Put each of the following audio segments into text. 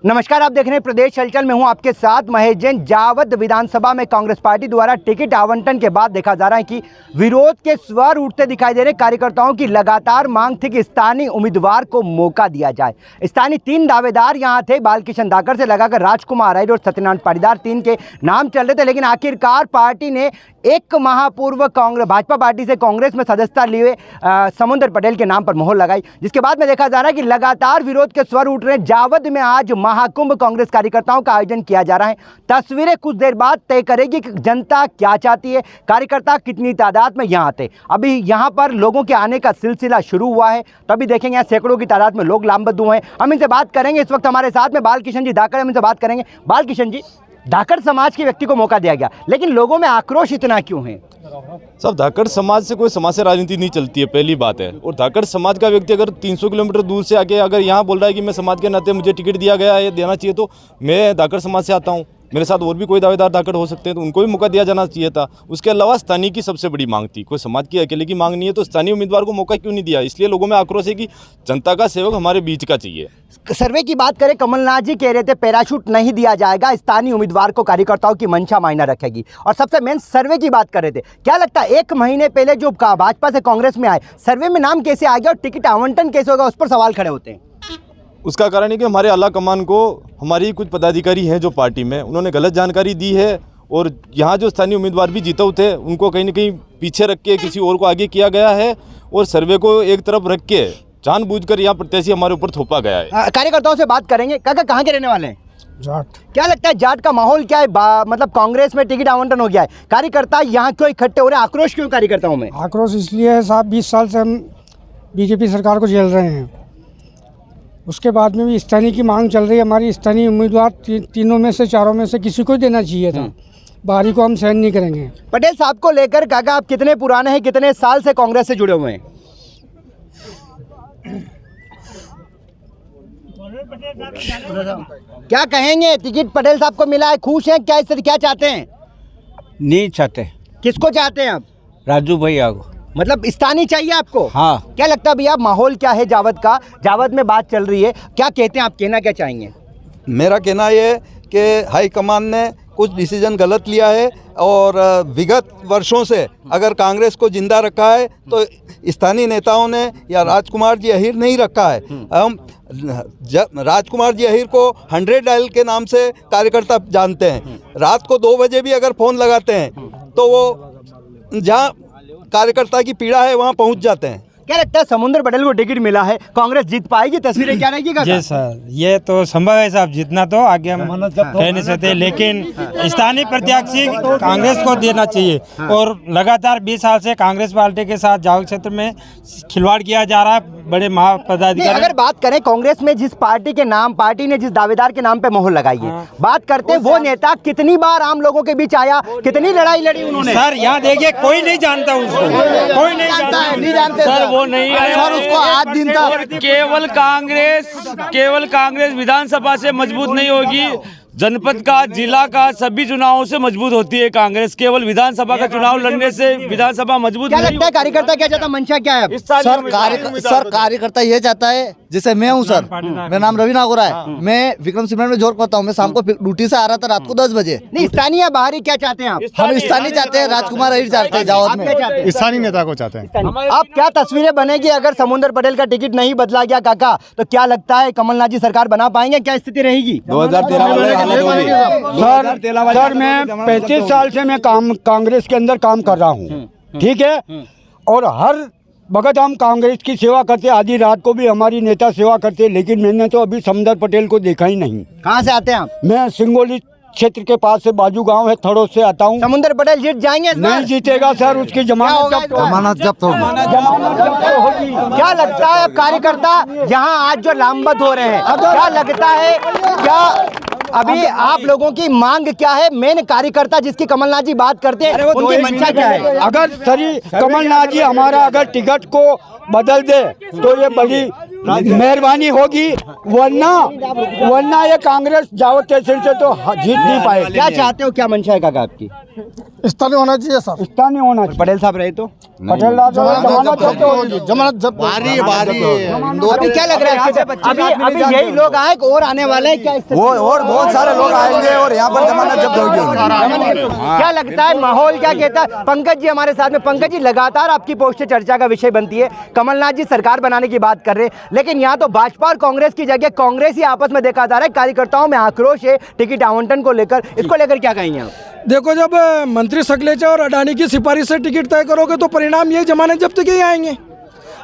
नमस्कार, आप देख रहे हैं प्रदेश हलचल में हूं आपके साथ महेश जैन। जावद विधानसभा में कांग्रेस पार्टी द्वारा टिकट आवंटन के बाद देखा जा रहा है कि विरोध के स्वर उठते दिखाई दे रहे। कार्यकर्ताओं की लगातार मांग थी कि स्थानीय उम्मीदवार को मौका दिया जाए। स्थानीय 3 दावेदार यहां थे, बालकिशन धाकड़ से लगाकर राजकुमार आहिर और सत्यनारायण पाटीदार, 3 के नाम चल रहे थे। लेकिन आखिरकार पार्टी ने 1 माह पूर्व भाजपा पार्टी से कांग्रेस में सदस्यता लिए समुंदर पटेल के नाम पर मोहर लगाई, जिसके बाद में देखा जा रहा है कि लगातार विरोध के स्वर उठ रहे हैं। जावद में आज महाकुंभ कांग्रेस कार्यकर्ताओं का आयोजन किया जा रहा है। तस्वीरें कुछ देर बाद तय करेगी कि जनता क्या चाहती है, कार्यकर्ता कितनी तादाद में यहां आते। अभी यहां पर लोगों के आने का सिलसिला शुरू हुआ है, तो अभी देखेंगे यहाँ सैकड़ों की तादाद में लोग लामबंद हुए हैं। हम इनसे बात करेंगे। इस वक्त हमारे साथ में बालकिशन जी धाकड़, हम इनसे बात करेंगे। बालकिशन जी, धाकड़ समाज के व्यक्ति को मौका दिया गया, लेकिन लोगों में आक्रोश इतना क्यों है? सब धाकड़ समाज से कोई समाज से राजनीति नहीं चलती है, पहली बात है। और धाकड़ समाज का व्यक्ति अगर 300 किलोमीटर दूर से आके अगर यहाँ बोल रहा है कि मैं समाज के नाते मुझे टिकट दिया गया है, देना चाहिए, तो मैं धाकड़ समाज से आता हूँ, मेरे साथ और भी कोई दावेदार धाकड़ हो सकते हैं, तो उनको भी मौका दिया जाना चाहिए था। उसके अलावा स्थानीय की सबसे बड़ी मांग थी, कोई समाज की अकेले की मांग नहीं है, तो स्थानीय उम्मीदवार को मौका क्यों नहीं दिया? इसलिए लोगों में आक्रोश है कि जनता का सेवक हमारे बीच का चाहिए। सर्वे की बात करें, कमलनाथ जी कह रहे थे पैराशूट नहीं दिया जाएगा, स्थानीय उम्मीदवार को कार्यकर्ताओं की मंशा मायना रखेगी। और सबसे मेन सर्वे की बात कर रहे थे। क्या लगता है 1 महीने पहले जो भाजपा से कांग्रेस में आए, सर्वे में नाम कैसे आ गया और टिकट आवंटन कैसे होगा, उस पर सवाल खड़े होते हैं। उसका कारण है कि हमारे आला कमान को हमारी कुछ पदाधिकारी हैं जो पार्टी में, उन्होंने गलत जानकारी दी है। और यहाँ जो स्थानीय उम्मीदवार भी जीते थे, उनको कहीं ना कहीं पीछे रख के किसी और को आगे किया गया है, और सर्वे को एक तरफ रख के जानबूझकर यहाँ प्रत्याशी हमारे ऊपर थोपा गया है। कार्यकर्ताओं से बात करेंगे। काका, कहाँ के रहने वाले हैं? जाट। क्या लगता है जाट का माहौल क्या है? मतलब कांग्रेस में टिकट आवंटन हो गया है, कार्यकर्ता यहाँ क्यों इकट्ठे हो रहे हैं? आक्रोश क्यों कार्यकर्ताओं में? आक्रोश इसलिए है साहब, 20 साल से हम बीजेपी सरकार को झेल रहे हैं। उसके बाद में भी स्थानीय की मांग चल रही है। हमारी स्थानीय उम्मीदवार तीनों में से 4 में से किसी को देना चाहिए था, बाहरी को हम सहन नहीं करेंगे। पटेल साहब को लेकर काका, आप कितने पुराने हैं, कितने साल से कांग्रेस से जुड़े हुए हैं? क्या कहेंगे? टिकट पटेल साहब को मिला है, खुश हैं? क्या इससे क्या चाहते हैं? नहीं चाहते। किसको चाहते हैं आप? राजू भैया को। मतलब स्थानीय चाहिए आपको? हाँ। क्या लगता है भैया, माहौल क्या है जावद का? जावद में बात चल रही है, क्या कहते हैं आप? कहना क्या चाहेंगे? मेरा कहना ये है कि हाईकमान ने कुछ डिसीजन गलत लिया है, और विगत वर्षों से अगर कांग्रेस को जिंदा रखा है तो स्थानीय नेताओं ने या राजकुमार जी अहिर नहीं रखा है। हम राजकुमार जी अहिर को 100 डायल के नाम से कार्यकर्ता जानते हैं। रात को 2 बजे भी अगर फ़ोन लगाते हैं तो वो जहाँ कार्यकर्ता की पीड़ा है वहाँ पहुँच जाते हैं। क्या लगता है समुंदर पटेल को टिकट मिला है, कांग्रेस जीत पाएगी? तस्वीरें क्या रहेगी? जी सर, ये तो संभव है साहब, जितना तो आगे हम कह नहीं सकते, लेकिन स्थानीय प्रत्याशी कांग्रेस को देना चाहिए। और लगातार 20 साल से कांग्रेस पार्टी के साथ जावद क्षेत्र में खिलवाड़ किया जा रहा है। बड़े महापदाधिकारी, अगर बात करें कांग्रेस में जिस पार्टी के नाम, पार्टी ने जिस दावेदार के नाम पे मोहर लगाई है, बात करते हैं वो नेता कितनी बार आम लोगों के बीच आया, कितनी लड़ाई लड़ी उन्होंने? सर यहाँ देखिए, कोई नहीं जानता उसको, कोई नहीं जानता सर, वो नहीं आया सर, उसको आज दिन तक केवल कांग्रेस विधानसभा से मजबूत नहीं होगी, जनपद का, जिला का, सभी चुनावों से मजबूत होती है कांग्रेस। केवल विधानसभा का चुनाव लड़ने से विधानसभा मजबूत क्या नहीं लगता है कार्यकर्ता क्या चाहता, मंशा क्या है? सर कार्यकर्ता ये चाहता है, जैसे मैं हूँ सर, मेरा नाम रवि नागोरा है, मैं विक्रम सिमरन में जोर करता हूँ। मैं शाम को ड्यूटी से आ रहा था रात को 10 बजे। नहीं, स्थानीय बाहरी क्या चाहते हैं आप? हम स्थानीय चाहते हैं, राजकुमार अहिर चाहते हैं जावद में, स्थानीय नेता को चाहते हैं। अब क्या तस्वीरें बनेगी अगर समुंदर पटेल का टिकट नहीं बदला गया काका? तो क्या लगता है कमलनाथ जी सरकार बना पाएंगे? क्या स्थिति रहेगी? 2013 सर मैं 35 साल से मैं कांग्रेस के अंदर काम कर रहा हूँ, ठीक है। और हर वक्त हम कांग्रेस की सेवा करते, आधी रात को भी हमारी नेता सेवा करते, लेकिन मैंने तो अभी समुंदर पटेल को देखा ही नहीं। कहाँ से आते हैं आप? मैं सिंगोली क्षेत्र के पास से, बाजू गांव है, थड़ों से आता हूँ। समुंदर पटेल जीत जाएंगे? नहीं जीतेगा सर, उसकी जमानत जब्त होगी। क्या लगता है अब कार्यकर्ता यहाँ आज जो लामबंद हो रहे हैं, क्या लगता है, क्या अभी आप लोगों की मांग क्या है? मेन कार्यकर्ता जिसकी कमलनाथ जी बात करते हैं, उनकी मंशा क्या है? अगर सरी कमलनाथ जी हमारा अगर टिकट को बदल दे तो ये बड़ी मेहरबानी होगी, वरना ये कांग्रेस जावद तहसील से तो जीत नहीं पाएगी। क्या चाहते हो, क्या मंशा है काका आपकी? स्थानीय होना चाहिए सर। स्थानीय होना चाहिए। पटेल साहब रहे तो पटेल जमानत जब्त बारी अभी क्या लग रहा है? अभी यही लोग आए और आने वाले हैं क्या? और बहुत सारे लोग आएंगे और यहाँ पर जमानत जब्त होगी। क्या लगता है माहौल क्या कहता है? पंकज जी हमारे साथ में। पंकज जी, लगातार आपकी पोस्ट चर्चा का विषय बनती है, कमलनाथ जी सरकार बनाने की बात कर रहे हैं, लेकिन यहाँ तो भाजपा और कांग्रेस की जगह कांग्रेस ही आपस में देखा जा रहा है। कार्यकर्ताओं में आक्रोश है टिकट आवंटन को लेकर, इसको लेकर क्या कहेंगे आप? देखो, जब मंत्री सकलेचा और अडानी की सिफारिश से टिकट तय करोगे तो परिणाम ये जमानत जब्त के ही आएंगे।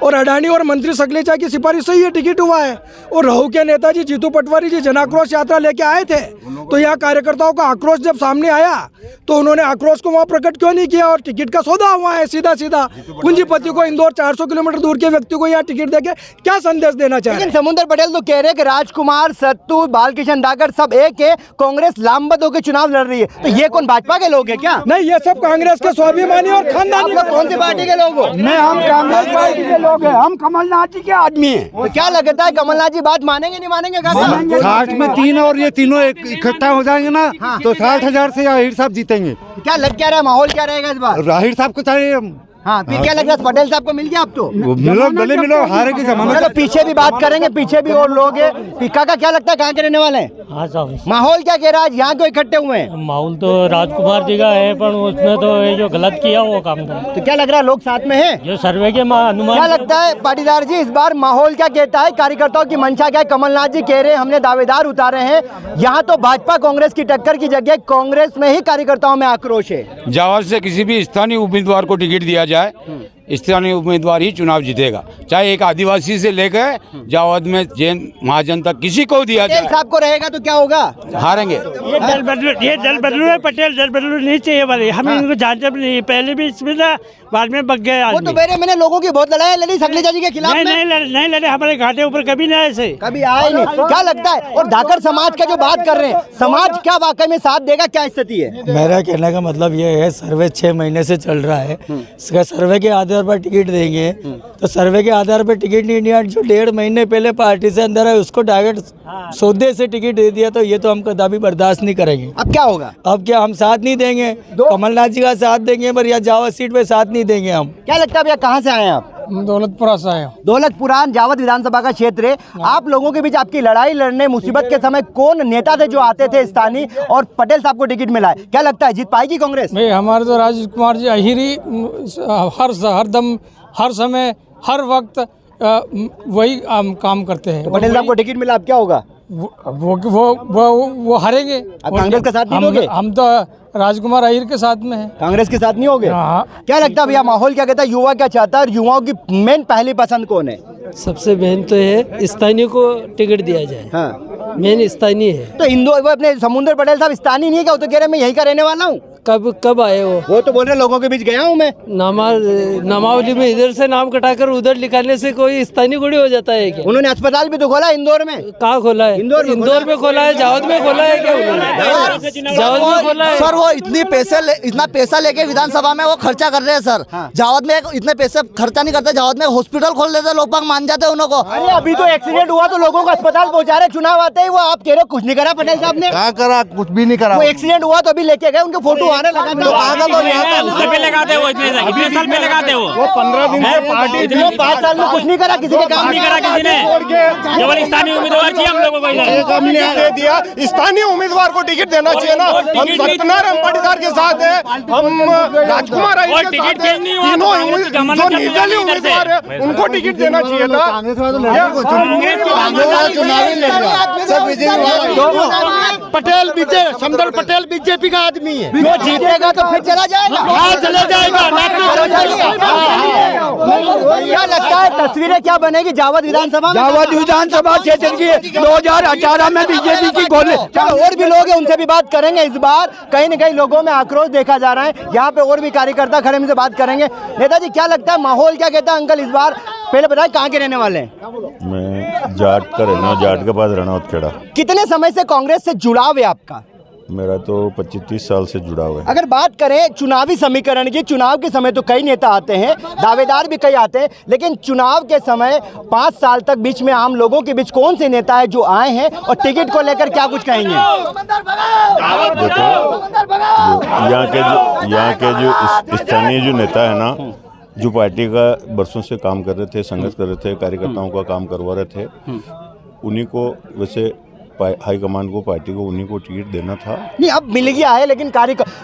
और अडानी और मंत्री सकलेचा की सिफारिश से ये टिकट हुआ है। और रहू के नेताजी जीतू पटवारी जी जनाक्रोश यात्रा लेके आए थे, तो यहाँ कार्यकर्ताओं का आक्रोश जब सामने आया तो उन्होंने आक्रोश को वहाँ प्रकट क्यों नहीं किया? और टिकट का सौदा हुआ है सीधा सीधा। पूंजीपति को, इंदौर 400 किलोमीटर दूर के व्यक्ति को यहाँ टिकट देके क्या संदेश देना चाहिए? लेकिन समुद्र पटेल तो कह रहे हैं कि राजकुमार, सत्तू, बालकृष्ण दागर सब एक है, कांग्रेस लामबंद होकर चुनाव लड़ रही है, तो ये कौन भाजपा के लोग हैं क्या? नहीं, ये सब कांग्रेस के स्वाभिमानी और खानदानी। आप लोग कौन सी पार्टी के लोग हो? हम कांग्रेस पार्टी के लोग हैं, हम कमलनाथ जी के आदमी हैं। तो क्या लगता है कमलनाथ जी बात मानेंगे नहीं मानेंगे? 60 में 3 और ये तीनों इकट्ठा हो जाएंगे ना, तो 60,000 से राहिर साहब जीतेंगे। क्या लग क्या रहा है, माहौल क्या रहेगा इस बार? राहिर साहब को चाहिए। हाँ, फिर क्या लग रहा है? पटेल साहब को मिल गया अब तो? मिलो भले मिलो, हारे की जमानत। चलो पीछे भी बात करेंगे, पीछे भी और लोग हैं। पिक्का का क्या लगता है, कहाँ के रहने वाले हैं? हाँ साहब, माहौल क्या कह रहा है? यहाँ क्यों इकट्ठे हुए हैं? माहौल तो राजकुमार जी का है, पर उसने तो ये जो गलत किया वो काम था। तो क्या लग रहा है, लोग साथ में हैं? जो सर्वे के अनुमान। क्या लगता है पाटीदार जी, इस बार माहौल क्या कहता है? कार्यकर्ताओं की मंशा क्या है? कमलनाथ जी कह रहे हैं हमने दावेदार उतारे हैं, यहाँ तो भाजपा कांग्रेस की टक्कर की जगह कांग्रेस में ही कार्यकर्ताओं में आक्रोश है। जावद से किसी भी स्थानीय उम्मीदवार को टिकट दिया जाए, स्थानीय उम्मीदवार ही चुनाव जीतेगा, चाहे एक आदिवासी से लेकर जावद में जैन महाजन तक किसी को दिया जाए। पटेल साहब को रहेगा तो क्या होगा? हारेंगे। ये दल बदलू है, पटेल दल बदलू नहीं चाहिए वाले, हम इनको जानते भी नहीं, पहले भी इसमें था, बाद में बग गए। वो तो मेरे मैंने लोगों की बहुत लड़ाई लड़ी सकलेचा जी के खिलाफ। नहीं लड़े, हमारे घाटे ऊपर कभी नहीं आए से, कभी आए नहीं। क्या लगता है? और धाकर समाज का जो बात कर रहे हैं, समाज क्या वाकई में साथ देगा? क्या स्थिति है? मेरा कहने का मतलब ये है, सर्वे 6 महीने से चल रहा है, इसका सर्वे के आधार पर टिकट देंगे, तो सर्वे के आधार पर टिकट नहीं दिया, जो 1.5 महीने पहले पार्टी से अंदर है उसको टारगेट सौदे से टिकट दे दिया, तो ये तो हम कदापि बर्दाश्त नहीं करेंगे। अब क्या होगा? अब क्या हम साथ नहीं देंगे? कमलनाथ जी का साथ देंगे, पर या जावद सीट पे साथ नहीं देंगे हम। क्या लगता है भैया, कहाँ से आए हैं आप? दौलतपुरा से आया। दौलतपुरा जावद विधानसभा का क्षेत्र है। आप लोगों के बीच आपकी लड़ाई लड़ने मुसीबत के समय कौन नेता थे जो आते थे स्थानीय, और पटेल साहब को टिकट मिला है? क्या लगता है जीत पाएगी कांग्रेस? भाई हमारे तो राजकुमार जी अहिरी हर दम, हर समय, हर वक्त वही काम करते हैं। तो पटेल साहब को टिकट मिला, अब क्या होगा? वो हारेंगे। अब कांग्रेस के साथ नहीं होगे? हम तो राजकुमार अहिर के साथ में हैं। कांग्रेस के साथ नहीं होगे? हाँ। क्या लगता है भैया, माहौल क्या कहता है? युवा क्या चाहता है और युवाओं की मेन पहली पसंद कौन है? सबसे मेन तो है स्थानीय को टिकट दिया जाए। हाँ, मेन स्थानीय है। तो इंदौर वो अपने समुद्र पटेल साहब स्थानीय नहीं है क्या? वो तो कह रहे मैं यहीं का रहने वाला हूँ। कब आए वो तो बोल रहे लोगों के बीच गया हूँ मैं। नामावली में इधर से नाम कटाकर उधर निकालने से कोई स्थानीय गुड़ी हो जाता है क्या? उन्होंने अस्पताल भी तो खोला इंदौर में। कहाँ खोला है? इंदौर में खोला है, जावद में खोला है क्या? जावद में खोला है सर। वो इतना पैसा लेके विधानसभा में वो खर्चा कर रहे हैं सर। जावद में इतने पैसे खर्चा नहीं करते, जावद में हॉस्पिटल खोल देते, लोग बाग मान जाते हैं उनको। अरे अभी तो एक्सीडेंट हुआ तो लोगों को अस्पताल पहुंचा रहे, चुनाव आते ही वो आप कह रहे हो कुछ नहीं करा पटेल साहब ने? क्या करा? कुछ भी नहीं करा। वो एक्सीडेंट हुआ तो अभी लेके गए, उनके फोटो आने लगा। लगाते वो इतने साल में लगाते वो 15 दिन से पार्टी 5 साल में कुछ नहीं करा, किसी के काम नहीं करा किसी ने, केवल स्थानीय उम्मीदवार चाहिए हम लोगों को। हमने दे दिया, स्थानीय उम्मीदवार को टिकट देना चाहिए ना। हम सत्यनारायण पाटीदार के साथ है, हम राजकुमार अहिर के साथ है, तीनों जो निर्दलीय उम्मीदवार है उनको टिकट देना चाहिए था। पटेल समदल पटेल बीजेपी का आदमी है, वो जीतेगा तो फिर चला जाएगा। हाँ चले जाएगा। क्या लगता है तस्वीरें क्या बनेगी जावद विधानसभा में? जावद विधानसभा क्षेत्र की 2018 में बीजेपी की गोली। चलो और भी लोग हैं, उनसे भी बात करेंगे। इस बार कहीं न कहीं लोगों में आक्रोश देखा जा रहा है। यहाँ पे और भी कार्यकर्ता खड़े, उनसे बात करेंगे। नेताजी क्या लगता है माहौल क्या कहता है? अंकल इस बार पहले बताए कहाँ के रहने वाले हैं? मैं जाट का रहना, जाट के पास रहना खेड़ा। कितने समय से कांग्रेस से जुड़ाव है आपका? मेरा तो 25-30 साल से जुड़ा हुआ है। अगर बात करें चुनावी समीकरण की, चुनाव के समय तो कई नेता आते हैं, दावेदार भी कई आते हैं, लेकिन चुनाव के समय 5 साल तक बीच में आम लोगों के बीच कौन से नेता है जो आए हैं और टिकट को लेकर क्या कुछ कहेंगे? देखो यहाँ के जो स्थानीय जो नेता है ना, जो पार्टी का बरसों से काम कर रहे थे, संघर्ष कर रहे थे, कार्यकर्ताओं का काम करवा रहे थे, उन्हीं को वैसे हाईकमान को, पार्टी को, उन्हीं को टिकट देना था। नहीं, अब मिल गया है, लेकिन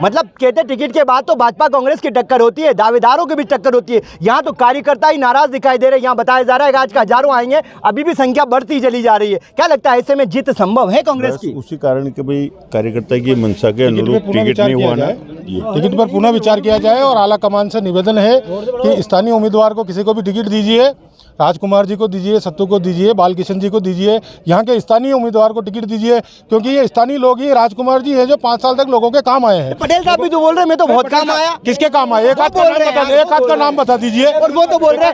मतलब कहते टिकट के बाद तो भाजपा कांग्रेस की टक्कर होती है, दावेदारों की भी टक्कर होती है। यहाँ तो कार्यकर्ता ही नाराज दिखाई दे रहे हैं। यहाँ बताया जा रहा है कि आज का हजारों आएंगे, अभी भी संख्या बढ़ती चली जा रही है। क्या लगता है ऐसे में जीत संभव है कांग्रेस की? उसी कारण कि भाई कार्यकर्ता की मंशा के अनुरूप टिकट नहीं हुआ ना, टिकट पर पुनः विचार किया जाए और आला कमान से निवेदन है कि स्थानीय उम्मीदवार को किसी को भी टिकट दीजिए, राजकुमार जी को दीजिए, सत्तू को दीजिए, बालकिशन जी को दीजिए, यहाँ के स्थानीय उम्मीदवार को टिकट दीजिए, क्योंकि ये स्थानीय लोग ही, राजकुमार जी है जो 5 साल तक लोगों के काम आए हैं। पटेल साहब भी तो बोल रहे हैं मैं तो बहुत काम आया। किसके काम आए? एक आध का नाम बता दीजिए। और वो तो बोल रहे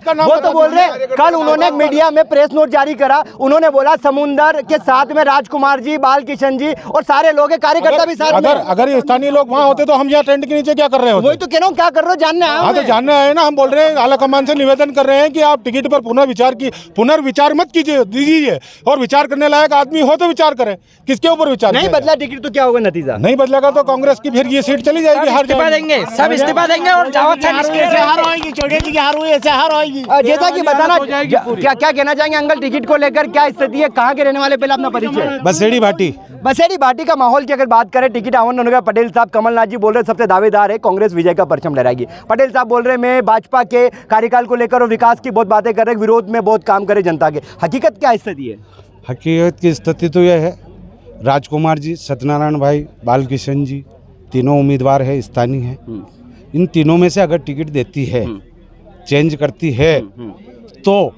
कल उन्होंने मीडिया में प्रेस नोट जारी करा, उन्होंने बोला समुंदर के साथ में राजकुमार जी, बालकिशन जी और सारे लोग कार्यकर्ता भी साथ में। अगर ये स्थानीय लोग वहाँ होते तो हम यहाँ टेंट के नीचे क्या कर रहे होते? वही तो कह रहा हूँ, क्या कर रहे हो जानने आए? हाँ, तो जानने आए ना। हम बोल रहे हैं, आला कमान से निवेदन कर रहे हैं कि आप टिकट पर पुनर्विचार मत कीजिए, दीजिए, और विचार करने लायक आदमी हो तो विचार करें। किसके ऊपर विचार? नहीं बदला टिकट तो क्या होगा नतीजा? नहीं बदलेगा तो कांग्रेस की फिर ये सीट चली जाएगी, हार देंगे, सब इस्तीफा देंगे और जैसा कि बताना, क्या कहना चाहेंगे अंकल टिकट को लेकर, क्या स्थिति है, कहाँ के रहने वाले, पहले अपना परिचय? बसेड़ी भाटी का माहौल की अगर बात करें, टिकट आवंटन होगा। पटेल साहब, कमलनाथ जी बोल रहे सबसे दावेदार है कांग्रेस विजय का परचम लहराएगी। पटेल साहब बोल रहे मैं भाजपा के कार्यकाल को लेकर और विकास की बहुत बातें कर रहे, विरोध में बहुत काम करे जनता के। हकीकत क्या स्थिति है? हकीकत की स्थिति तो यह है, राजकुमार जी, सत्यनारायण भाई, बालकिशन जी, तीनों उम्मीदवार है, स्थानीय है। इन तीनों में से अगर टिकट देती है, चेंज करती है, तो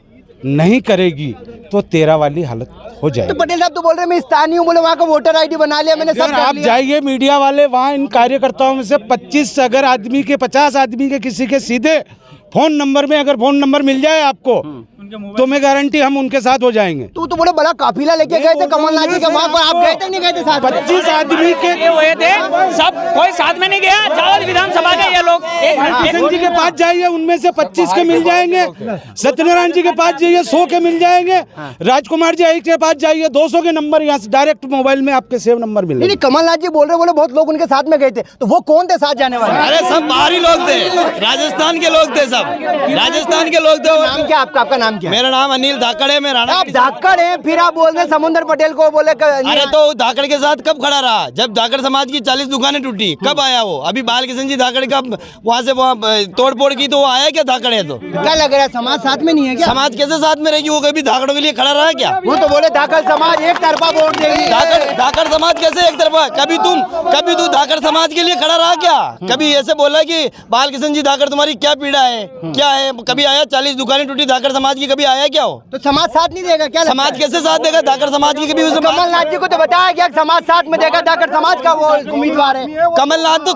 नहीं करेगी तो 13 वाली हालत हो जाएगी। तो पटेल साहब तो बोल रहे मैं स्थानीय हूं, बोले वहाँ का वोटर आईडी बना लिया मैंने, सब आप जाइए मीडिया वाले, वहाँ इन कार्यकर्ताओं में से 25 अगर आदमी के 50 आदमी के किसी के सीधे फोन नंबर में अगर फोन नंबर मिल जाए आपको, तो मैं गारंटी हम उनके साथ हो जाएंगे। तू तो बोले बड़ा काफिला लेके गए थे कमलनाथ जी के वहाँ पर, आप गए थे नहीं गए थे साथ? 25 आदमी के हुए थे, सब कोई साथ में नहीं गया। जावद विधानसभा के ये लोग किशन जी के पास जाइए, उनमें से 25 के मिल जाएंगे। सत्यनारायण जी के पास जाइए, 100 के मिल जाएंगे। राजकुमार जी के पास जाइए, 200 के नंबर यहाँ से डायरेक्ट मोबाइल में आपके सेव नंबर मिलेंगे। नहीं, कमलनाथ जी बोल रहे बोले बहुत लोग उनके साथ में गए थे, तो वो कौन थे साथ जाने वाले? अरे सब बाहरी लोग थे, राजस्थान के लोग थे, सब राजस्थान के लोग थे। नाम क्या आपका? आपका नाम क्या? मेरा नाम अनिल धाकड़ है, मैं राणा। आप धाकड़ हैं, फिर आप बोल रहे समुंदर पटेल को बोले अरे तो धाकड़ के साथ कब खड़ा रहा? जब धाकड़ समाज की 40 दुकानें टूटी, कब आया वो? अभी बालकिशन जी धाकड़ का वहाँ से तोड़फोड़ की तो वो आया क्या? धाकड़ है तो क्या लग रहा है समाज साथ में नहीं है क्या? समाज कैसे साथ में रहेगी? वो कभी धाकड़ों के लिए खड़ा रहा क्या? वो तो बोले धाकड़ समाज एक तरफा वोट देगी। धाकड़ समाज कैसे एक तरफा? कभी तू धाकड़ समाज के लिए खड़ा रहा क्या? कभी ऐसे बोला कि बालकिशन जी धाकड़ तुम्हारी क्या पीड़ा है, क्या है? कभी आया? 40 दुकानें टूटी धाकड़ समाज की, कभी आया क्या? हो तो समाज साथ नहीं देगा क्या? समाज कैसे साथ देगा धाकड़ समाज की? कभी कमलनाथ जी को तो बताया गया समाज साथ में देगा, धाकड़ समाज का वो उम्मीदवार है। कमलनाथ जी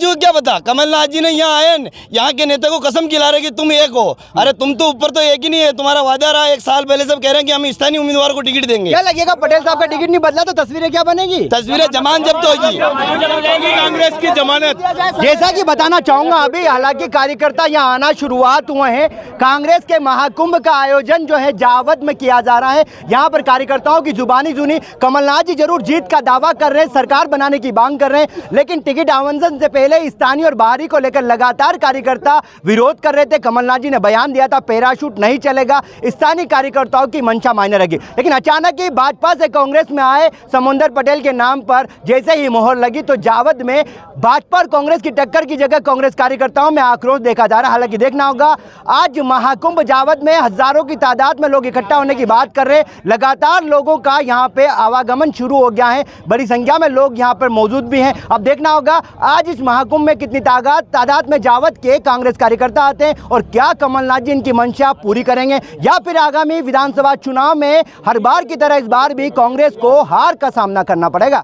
को क्या पता? कमलनाथ जी ने यहाँ आए, यहाँ के नेता को कसम खिला रहे कि तुम एक हो। अरे तुम तो ऊपर तो एक ही नहीं है, तुम्हारा वादा रहा 1 साल पहले, सब कह रहे हैं कि हम स्थानीय उम्मीदवार को टिकट देंगे। क्या लगेगा पटेल साहब का टिकट नहीं बदला तो तस्वीरें क्या बनेगी? तस्वीरें जमान जब्त होगी, कांग्रेस की जमानत। जैसा कि बताना चाहूंगा, अभी हालांकि कार्यकर्ता यहाँ आना शुरुआत हुए हैं। कांग्रेस के महाकुंभ का आयोजन जो है जावद में किया जा रहा है। यहाँ पर कार्यकर्ताओं की जुबानी सुनी, कमलनाथ जी जरूर जीत का दावा कर रहे हैं, सरकार बनाने की मांग कर रहे हैं, लेकिन टिकट आवंटन से पहले स्थानीय और बाहरी को लेकर लगातार कार्यकर्ता विरोध कर रहे थे। कमलनाथ जी ने बयान दिया था पैराशूट नहीं चलेगा, स्थानीय कार्यकर्ताओं की मंशा मायने रखी। लेकिन अचानक ही भाजपा से कांग्रेस में आए समुंदर पटेल के नाम पर जैसे ही मोहर लगी, तो जावद में भाजपा और कांग्रेस की टक्कर की जगह कांग्रेस कार्यकर्ताओं में आक्रोश देखा जा रहा है। हालांकि देखना होगा, आज महाकुंभ जावद में हजारों की तादाद में लोग इकट्ठा होने की बात कर रहे हैं। लगातार लोगों का यहाँ पे आवागमन शुरू हो गया है, बड़ी संख्या में लोग यहाँ पर मौजूद भी हैं। अब देखना होगा आज इस महाकुंभ में कितनी तादाद में जावद के कांग्रेस कार्यकर्ता आते हैं और क्या कमलनाथ जी इनकी मंशा पूरी करेंगे, या फिर आगामी विधानसभा चुनाव में हर बार की तरह इस बार भी कांग्रेस को हार का सामना करना पड़ेगा।